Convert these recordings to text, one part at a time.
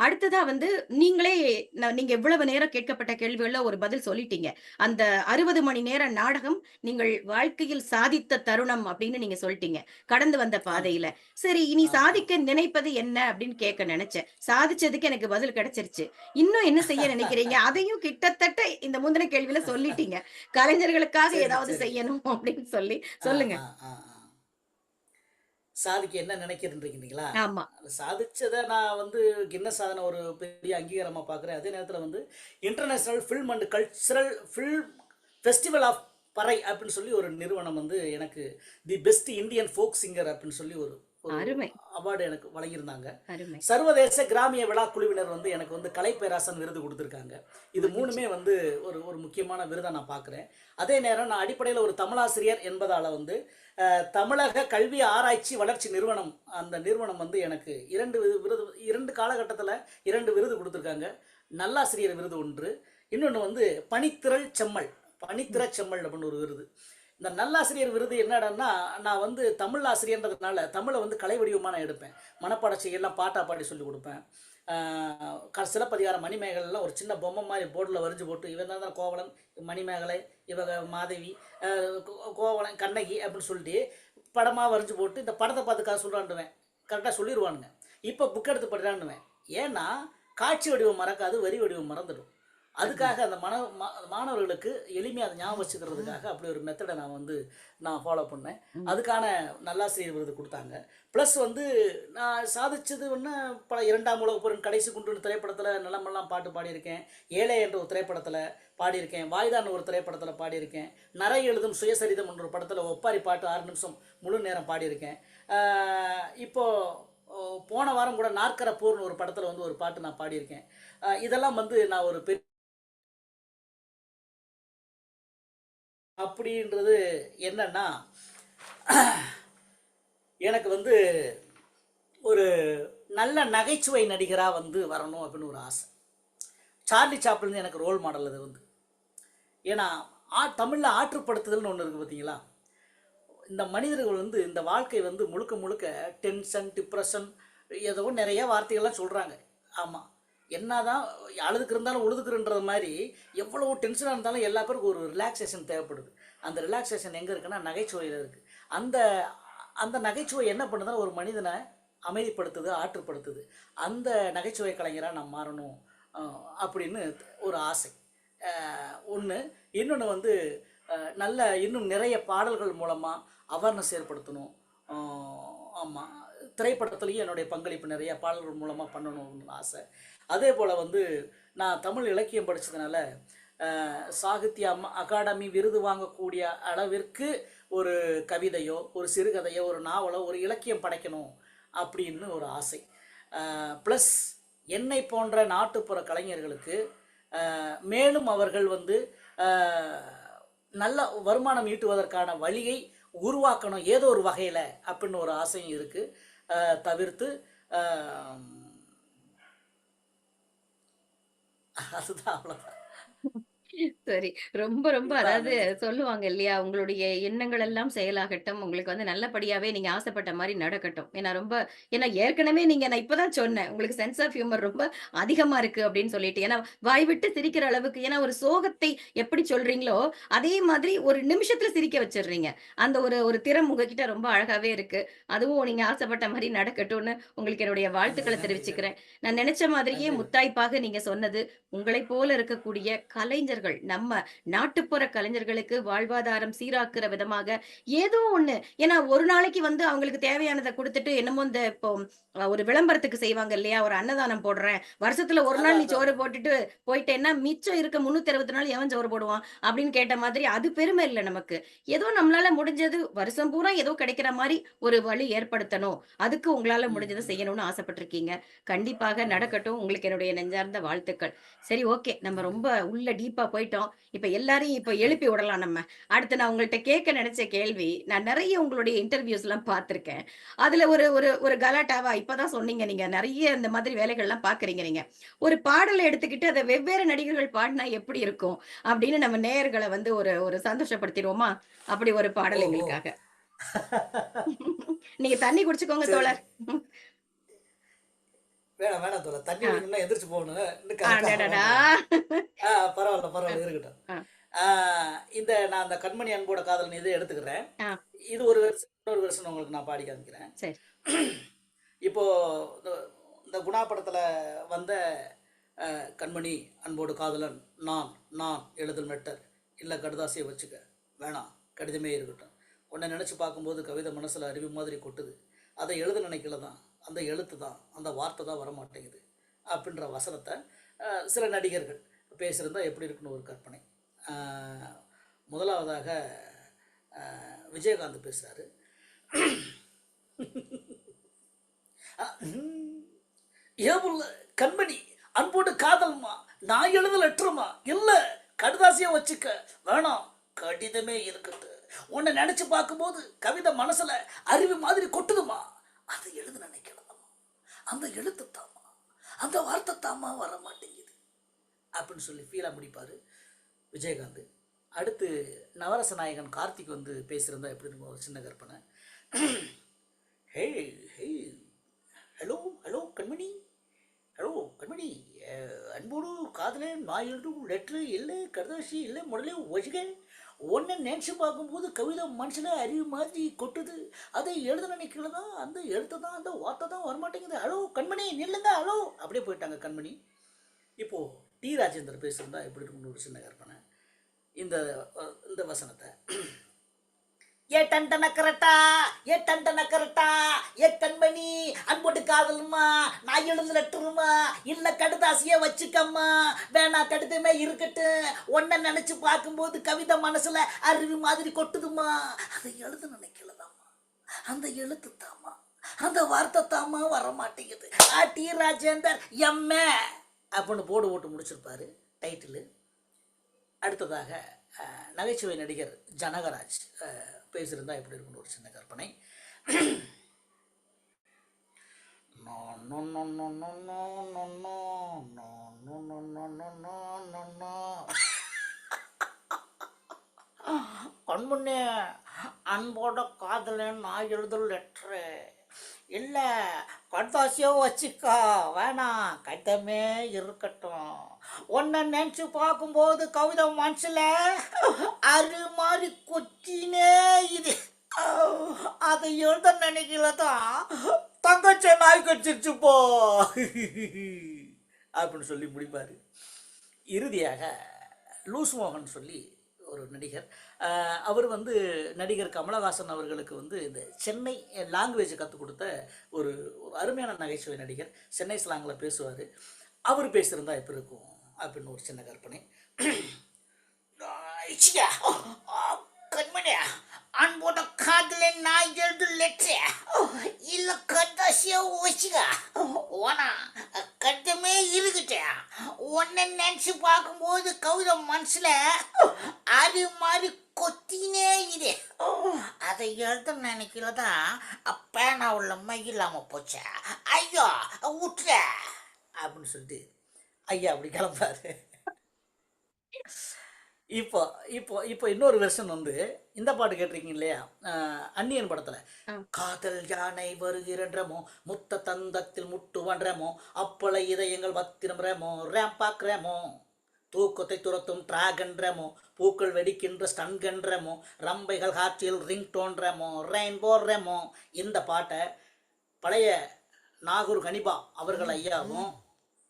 அடுத்ததா வந்து நீங்களே நீங்க இவ்வளவு நேரம் கேட்கப்பட்ட கேள்விகள்ல ஒரு பதில் சொல்லிட்டீங்க. அந்த 60 மணி நேர நாடகம் நீங்கள் வாழ்க்கையில் சாதித்த தருணம் அப்படின்னு நீங்க சொல்ட்டீங்க. கடந்து வந்த ஆமா, பாதையில. சரி இனி ஆமா. சாதிக்க நினைப்பது என்ன அப்படின்னு கேட்க நெனச்சேன். சாதிச்சதுக்கு எனக்கு பதில் கிடைச்சிருச்சு. இன்னும் என்ன செய்ய நினைக்கிறீங்க? அதையும் கிட்டத்தட்ட இந்த முந்தின கேள்வியில சொல்லிட்டீங்க. கலைஞர்களுக்காக சரி, ஏதாவது சரி. செய்யணும் அப்படின்னு சொல்லி ஆ, சொல்லுங்க. ஆ, ஆ, ஆ. சாதிக்க என்ன நினைக்கிறேன்றீங்களா? ஆமா. சாதிச்சத நான் வந்து கின்னஸ் சாதன ஒரு பெரிய அங்கீகாரமா பார்க்குறேன். அதே நேரத்தில வந்து international film and cultural film festival of Parai அப்படின்னு சொல்லி ஒரு நிறுவனம் வந்து எனக்கு the best Indian folk singer அப்படின்னு சொல்லி ஒரு ஒரு அருமை, அவார்டு எனக்கு வழங்கியிருந்தாங்க. அருமை. சர்வதேச கிராமிய விழா குழுவினர் வந்து எனக்கு வந்து கலை பேராசன் விருது குடுத்துருக்காங்க. இது மகிழ்ச்சி. 3மே வந்து ஒரு ஒரு முக்கியமான விருதா நான் பார்க்குறேன். அதே நேரம் நான் அடிப்படையில ஒரு தமிழாசிரியர் என்பதால வந்து தமிழக கல்வி ஆராய்ச்சி வளர்ச்சி நிறுவனம், அந்த நிறுவனம் வந்து எனக்கு 2 விருது 2 காலகட்டத்தில 2 விருது குடுத்துருக்காங்க. நல்லாசிரியர் விருது 1, இன்னொன்னு வந்து பணித்திறல் செம்மல். ம். பணித்திறச் செம்மல் அப்படின்னு ஒரு விருது. இந்த நல்லாசிரியர் விருது என்னடான்னா, நான் வந்து தமிழ் ஆசிரியர்ன்றதுனால தமிழ வந்து கலை வடிவமா நான் எடுப்பேன். மனப்பாடம் செய்யலாம், பாட்டா பாடி சொல்லிக் குடுப்பேன். சிலப்பதிகாரம் மணிமேகலைலாம் ஒரு சின்ன பொம்மை மாரி போர்டுல வரைஞ்சு போட்டு, இவன் தான் கோவலன், மணிமேகலை, இவங்க மாதவி, அ கோவலன், கண்ணகி அப்படின்னு சொல்லிட்டு படமா வரைஞ்சு போட்டு, இந்த படத்த பார்த்து கதை சொல்றான்னுவேன். கரெக்ட்டா சொல்லிருவானுங்க. இப்ப புக் எடுத்து படிடான்னுவேன். ஏன்னா, காட்சி வடிவம் மறக்காது, வரி வடிவம் மறந்துடும். அருமை. அதுக்காக அந்த மாணவர்களுக்கு எளிமையா அத ஞாபகம் வச்சுக்கிறதுக்காக அப்படி ஒரு மெத்தட நான் ஃபாலோ பண்ணேன். ம். அதுக்கான நல்லாசிரியர் விருது குடுத்தாங்க. ப்ளஸ் வந்து நான் சாதிச்சது ஒண்ணு, 2ஆம் உலகப் போரின் கடைசி குண்டுன்னு திரைப்படத்தில நிலமெல்லாம் பாட்டு பாடியிருக்கேன். ஏழை என்ற ஒரு திரைப்படத்தில பாடியிருக்கேன். வாய்தான்னு ஒரு திரைப்படத்தில பாடியிருக்கேன். நரை எழுதும் சுயசரிதம் என்ற ஒரு படத்தில ஒப்பாரி பாட்டு 6 நிமிஷம் முழு நேரம் பாடியிருக்கேன். ஆ இப்போ போன வாரம் கூட நாற்கர போர்ன்னு ஒரு படத்தில வந்து ஒரு பாட்டு நான் பாடியிருக்கேன். இதெல்லாம் வந்து நான் ஒரு அப்படின்றது என்னன்னா, எனக்கு வந்து ஒரு நல்ல நகைச்சுவை நடிகரா வந்து வரணும் அப்படின்னு ஒரு ஆசை. சார்லி சாப்ளின் எனக்கு ரோல் மாடல் அது வந்து. ஏன்னா, தமிழ்ல ஆற்றுப்படுத்துதல்னு ஒண்ணு இருக்கு பார்த்தீங்களா? இந்த மனிதர்கள் வந்து இந்த வாழ்க்கை வந்து முழுக்க முழுக்க டென்ஷன், டிப்ரஷன் ஏதோ நெறைய வார்த்தைகள்லாம் சொல்றாங்க. ஆமா. என்னதான் அழுதுக்கு இருந்தாலும் உழுதுக்குறன்ற மாரி, எவ்வளவு டென்ஷனா இருந்தாலும் எல்லா பேருக்கும் ஒரு ரிலாக்சேஷன் தேவைப்படுது. அந்த ரிலாக்சேஷன் எங்க இருக்குன்னா, நகைச்சுவையில இருக்கு. அந்த அந்த நகைச்சுவை என்ன பண்ணுதுன்னா, ஒரு மனிதன அமைதிப்படுத்துது, ஆற்றுப்படுத்துது. அந்த நகைச்சுவை கலைஞரா நான் மாறணும். அ அப்படின்னு ஒரு ஆசை. அ 1. இன்னொன்னு வந்து நல்ல இன்னும் நிறைய பாடல்கள் மூலமா அவேர்னஸ் ஏற்படுத்தணும். ஆ ஆமா. திரைப்படத்திலயும் என்னுடைய பங்களிப்பு நிறைய பாடல்கள் மூலமா பண்ணணும்னு ஆசை. அதேபோல வந்து நான் தமிழ் இலக்கியம் படிச்சதுனால, சாகித்ய அகாடமி விருது வாங்கக்கூடிய அளவிற்கு ஒரு கவிதையோ, ஒரு சிறுகதையோ, ஒரு நாவலோ, ஒரு இலக்கியம் படைக்கணும் அப்படின்னு ஒரு ஆசை. ப்ளஸ் என்னை போன்ற நாட்டுப்புற கலைஞர்களுக்கு மேலும் அவர்கள் வந்து அ நல்ல வருமானம் ஈட்டுவதற்கான வழியை உருவாக்கணும் ஏதோ ஒரு வகையில அப்படின்னு ஒரு ஆசையும் இருக்கு. தவிர்த்து அ அதுதான் அவ்வளோதான். சரி. ரொம்ப, ரொம்ப இதுதான் அதாவது நினைக்கிறேன். சொல்லுவாங்க இல்லையா? உங்களுடைய எண்ணங்கள் எல்லாம் செயலாகட்டும். உங்களுக்கு வந்து நல்லபடியாவே நீங்க ஆசைப்பட்ட மாரி நடக்கட்டும். ஏன்னா ஏற்கனவே நான் இப்ப தான் சொன்னேன். உங்களுக்கு சென்ஸ் ஆஃப் ஹியூமர் ரொம்ப அதிகமா இருக்கு அப்படின்னு சொல்லிட்டு. ஏன்னா வாய் விட்டு சிரிக்கிற அளவுக்கு ஏன்னா ஒரு சோகத்தை எப்படி சொல்றீங்களோ, அதே மாதிரி ஒரு நிமிஷத்துல சிரிக்க வச்சுடுறீங்க. அந்த ஒரு ஒரு திறம் உங்ககிட்ட ரொம்ப அழகாவே இருக்கு. அதுவும் நீங்க ஆசைப்பட்ட மாரி நடக்கட்டும்னு உங்களுக்கு என்னுடைய நன்றி, வாழ்த்துக்கள நன்றி, நன்றி. தெரிவிச்சுக்கிறேன். நான் நெனச்ச மாதிரியே நன்றி. முத்தாய்ப்பாக நீங்க சொன்னது, உங்களைப் போல இருக்கக்கூடிய கலைஞர்கள், நம்ம நாட்டுப்புற கலைஞர்களுக்கு வாழ்வாதாரம் சீராக்குற விதமாக ஏதோ ஒண்ணு. ஏன்னா ஒரு நாளைக்கு வந்து அவங்களுக்கு தேவையானத குடுத்துட்டு, என்னமோ இந்த இப்போ ஒரு விளம்பரத்துக்கு செய்வாங்க இல்லையா? ஒரு அன்னதானம் போடுறேன். வருஷத்துல 1 நாள் அதான், நீ அதான், சோறு அதான். போட்டுட்டு போயிட்டேன்னா, மிச்சம் இருக்க 364 நாள் எவன் சோறு போடுவான்? அப்படின்னு கேட்ட மாதிரி அது பெருமை இல்ல நமக்கு. ஏதோ நம்மளால முடிஞ்சது வருஷம் பூரா ஏதோ கிடைக்கிற மாரி ஒரு வழி ஏற்படுத்தணும். அதுக்கு உங்களால ம், முடிஞ்சத ம். செய்யணும்னு ஆசைப்பட்டுருக்கீங்க. கண்டிப்பாக நன்றி, நடக்கட்டும். உங்களுக்கு என்னுடைய நெஞ்சார்ந்த வாழ்த்துக்கள். சரி ஓகே. நம்ம நன்றி. ரொம்ப உள்ள டீப்பா போயிட்டோம். இப்ப எல்லாரையும் எழுப்பி விடலாம் நம்ம. அடுத்து நான் உங்கள்ட்ட கேட்க நெனச்ச கேள்வி, நான் நெறைய உங்களுடைய இன்டர்வியூஸ்லாம் பார்த்திருக்கேன். அதுல ஒரு ஒரு ஒரு கலாட்டாவா இப்பதான் சொன்னீங்க நீங்க நெறைய இந்த மாதிரி வேலைகள்லாம் பார்க்குறீங்க நீங்க. ஒரு பாடல எடுத்துக்கிட்டு அத வெவ்வேறு நடிகர்கள் பாடுனா எப்படி இருக்கும்? அப்படின்னு நம்ம நேயர்கள வந்து ஒரு ஒரு சந்தோஷப்படுத்திருவோமா? அப்படி ஒரு ஓ! பாடல் ஓ! எங்களுக்காக. நீங்க தண்ணி குடிச்சுக்கோங்க சரி. தோழர். வேணாம் வேணாம் தோல, தண்ணி ஆ. குடிக்கணும்னா எந்திரிச்சு போகணும், இன்னும் கரெக்டாக அடடடா! வேண்டாம். பரவாயில்ல அ, பரவாயில்ல இருக்கட்டும். ஆ, ஆ, நான் அந்த கண்மணி அன்போட காதலன் இதை எடுத்துக்கிறேன். ஆ. இது ஒரு வெர்ஷன், இன்னொரு வெர்ஷன் உங்களுக்கு நான் பாடி காமிக்கிறேன். சரி. இப்போ இந்த இந்த குணா படத்துல வந்த கண்மணி அன்போடு காதலன் நான் நான் எழுதல் மெட்டர் இல்லை கடுதாசியை வச்சுக்க வேணாம் கடிதமே இருக்கட்டும், உன்னை நினச்சி பார்க்கும்போது கவிதை மனசில் அருவி மாதிரி கொட்டுது, அதை எழுத நினைக்கல தான், அந்த எழுத்து தான், அந்த வார்த்தை தான் வரமாட்டேங்குது அப்படின்ற வசனத்தை சில நடிகர்கள் பேசியிருந்தால் எப்படி இருக்குன்னு ஒரு கற்பனை. முதலாவதாக விஜயகாந்த் பேசுகிறாரு. ஏவுள்ள கண்மணி அன்போடு காதல்மா, நான் எழுத லெட்டருமா இல்லை கடுதாசியை வச்சுக்க வேணாம் கடிதமே இருக்கட்டு, உன்னை நினைச்சு பார்க்கும்போது கவிதை மனசுல அருவி மாதிரி கொட்டுதுமா, அதை எழுத நினைக்கலாமா, அந்த எழுத்து தாமா, அந்த வார்த்தை தாமா வர மாட்டேங்குது அப்படின்னு சொல்லி ஃபீலா முடிப்பாரு விஜயகாந்த். அடுத்து நவரச நாயகன் கார்த்திக் வந்து பேசியிருந்தா எப்படி இருக்கும் ஒரு சின்ன கற்பனை. ஹே ஹே ஹலோ ஹலோ கண்மணி, ஹலோ கண்மணி, அன்போடு காதலே நான் எழுதும் லெட்ரு இல்லை கடுதாசி இல்லை முதலே வச்சுக்க, ஒன்றை நினச்சி பார்க்கும்போது கவிதை மனசில் அறிவு மாதிரி கொட்டுது, அதை எழுத நினைக்கிறதா, அந்த எழுத்து தான், அந்த வார்த்தை தான் வரமாட்டேங்குது, ஹலோ கண்மணி நில்லுங்க ஹலோ, அப்படியே போயிட்டாங்க கண்மணி. இப்போது டி ராஜேந்தர் பேசுகிறதா எப்படி இருக்குன்னு ஒரு சின்ன கற்பனை. இந்த இந்த வசனத்தை ஏ டண்டன கரட்டா, ஏ டண்டன கரட்டா, ஏ கண்மணி அன்போட்டு காதலுமா, நான் எழுத லெட்டருமா இல்லை கடுதாசியே வச்சுக்கம்மா வேணா கடிதமே இருக்கட்டு, ஒன்றை நினச்சி பார்க்கும்போது கவிதை மனசில் அருவி மாதிரி கொட்டுதுமா, அதை எழுத நினைக்கலதாம்மா, அந்த எழுத்து தாமா, அந்த வார்த்தை தாமா வர மாட்டேங்குது. டி ராஜேந்தர் எம்ஏ அப்படின்னு போர்டு போட்டு முடிச்சிருப்பாரு டைட்டிலு. அடுத்ததாக நகைச்சுவை நடிகர் ஜனகராஜ் பேசியிருந்தா எப்படி இருக்குன்னு ஒரு சின்ன கற்பனை. கண்முன்னே அன்போட காதலன் நான் எழுதல் லெட்ரு இல்லை கடுதாசியோ வச்சுக்கா வேணாம் கடிதமே இருக்கட்டும், ஒன்றை நினச்சி பார்க்கும்போது கவிதை மனசில் அரு மாதிரி கொச்சினே இது, அதை எழுத நினைக்கல தான் தங்கச்ச நாய் கச்சிருச்சுப்போ அப்படின்னு சொல்லி முடிப்பார். இறுதியாக லூஸ் மோகன் சொல்லி ஒரு நடிகர், அவர் வந்து நடிகர் கமலஹாசன் அவர்களுக்கு வந்து இந்த சென்னை லாங்குவேஜ் கற்றுக் கொடுத்த ஒரு அருமையான நகைச்சுவை நடிகர், சென்னை ஸ்லாங்கில் பேசுவார். அவர் பேசியிருந்தா எப்படி இருக்கும் அப்படின்னு ஒரு சின்ன கற்பனை. கண்மணியா அன்போட காதல நான் எழுது லெட்ரு இல்ல கடுதாசியா வச்சுக்க ஓனா கட்டமே இருக்குட்ட, உன்னை நினைச்சு பார்க்கும்போது கவிதை மனசுல அது மாதிரி கொத்தினே இது, அதை எழுத நினைக்கிறதான் பேனா உள்ள இல்லாம போச்ச, ஐயோ விட்டுற அப்படின்னு சொல்லிட்டு ஐயா அப்படி கிளம்பாரு. இப்போ இப்போ இப்போ இன்னொரு வெர்ஷன் வந்து இந்த பாட்டு கேட்டிருக்கீங்க இல்லையா, அந்நியன் படத்தில் காதல் யானை வருகிறன்றமோ முத்த தந்தத்தில் முட்டுவன்றமோ அப்பள இதயங்கள் பத்திரம்ன்றமோ ரேம்பாக்குறமோ தூக்கத்தை துரத்தும் டிராகன்றமோ பூக்கள் வெடிக்கின்ற ஸ்டன்கன்றமோ ரம்பைகள் காற்றில் ரிங் டோன்றமோ ரெயின்போன்றமோ. இந்த பாட்டை பழைய நாகூர் கனிபா அவர்கள் ஐயாவும்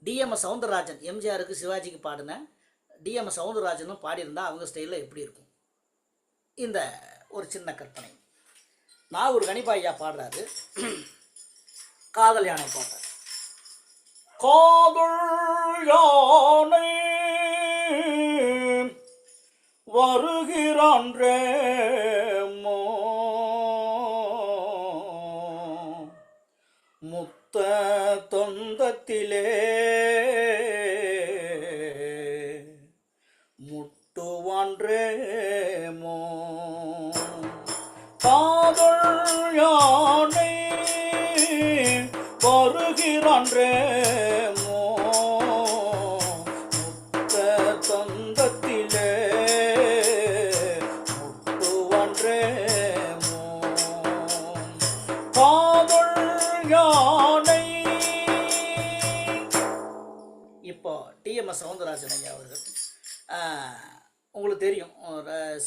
டிஎம் சவுந்தரராஜன் எம்ஜிஆருக்கு சிவாஜிக்கு பாடின டிஎம் சவுந்தரராஜனும் பாடியிருந்தா அவங்க ஸ்டைலில் எப்படி இருக்கும். இந்த ஒரு சின்ன கற்பனை. நாகூர் கனிபா ஐயா பாடுறாரு காதல் யானை பாட்ட. காதல் யானை வருகிறான் ரேமோ முத்த தொந்தத்திலே முட்டுவான் ரேமோ. காதல் யானை வருகிறான் ரேமோ முத்த தொந்தத்திலே முட்டுவான் ரேமோ. காதல் யானை இப்போ டிஎம்எஸ் சௌந்தரராஜன் ஐயா அவர்கள். ஆ, உங்களுக்கு தெரியும்.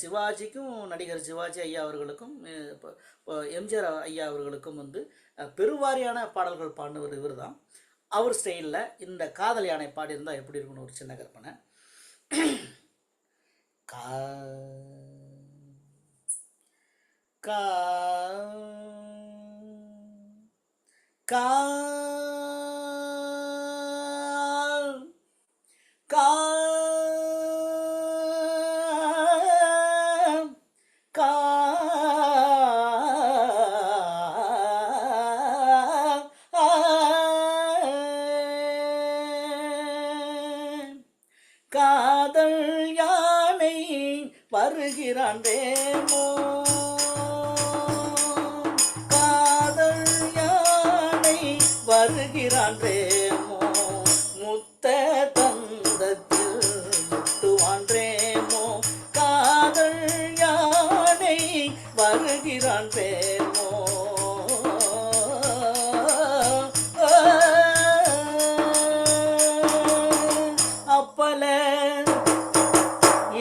சிவாஜிக்கும் நடிகர் சிவாஜி ஐயா அவர்களுக்கும் இப்போ இப்போ எம்ஜிஆர் ஐயா அவர்களுக்கும் வந்து பெருவாரியான பாடல்கள் பாடினவர் இவர் தான். அவர் ஸ்டைலில் இந்த காதல் யானை பாடியிருந்தால் எப்படி இருக்குன்னு ஒரு சின்ன கற்பனை. கா கா கால் கால் காதல் யானை வருகிறான் வேமோ, காதல் யானை வருகிறான் வேமோ, முத்த தந்தத்தில் முட்டுவான் ரேமோ, காதல் யானை வருகிறான் வேமோ. அப்பல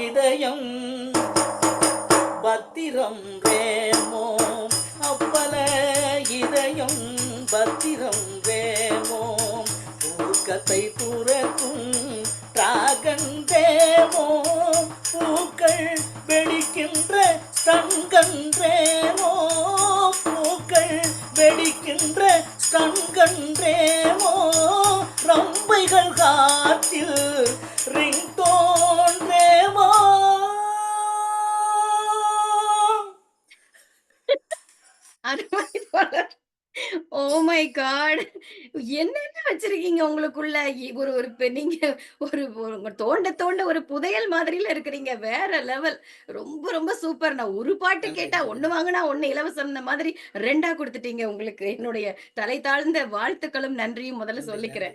இதயம் பத்திரம் வேமோ, அப்பல இதயம் பத்திரம் வேமோ, தூக்கத்தை துரத்தும் டிராகன் வேமோ, பூக்கள் வெடிக்கின்ற ஸ்டங்கன் வேமோ, பூக்கள் வெடிக்கின்ற ஸ்டங்கன் வேமோ, ரம்பைகள் காத்தில் ரிங்டோன் வேமோ. அருமை தோழர். Oh my God! என்னென்ன வச்சிருக்கீங்க உங்களுக்குள்ள? ஒரு ஒரு நீங்க ஒரு தோண்ட தோண்ட ஒரு புதையல் மாதிரில இருக்கிறீங்க. வேற லெவல். ரொம்ப ரொம்ப சூப்பர். நான் ஒரு பாட்டு நன்றி, கேட்டா நன்றி, 1 வாங்குனா 1 இலவசம்ன்ன மாதிரி 2ஆ குடுத்துட்டீங்க. உங்களுக்கு என்னுடைய தலை தாழ்ந்த வாழ்த்துக்களும், நன்றியும் முதல்ல நன்றி, நன்றி. சொல்லிக்கிறேன்.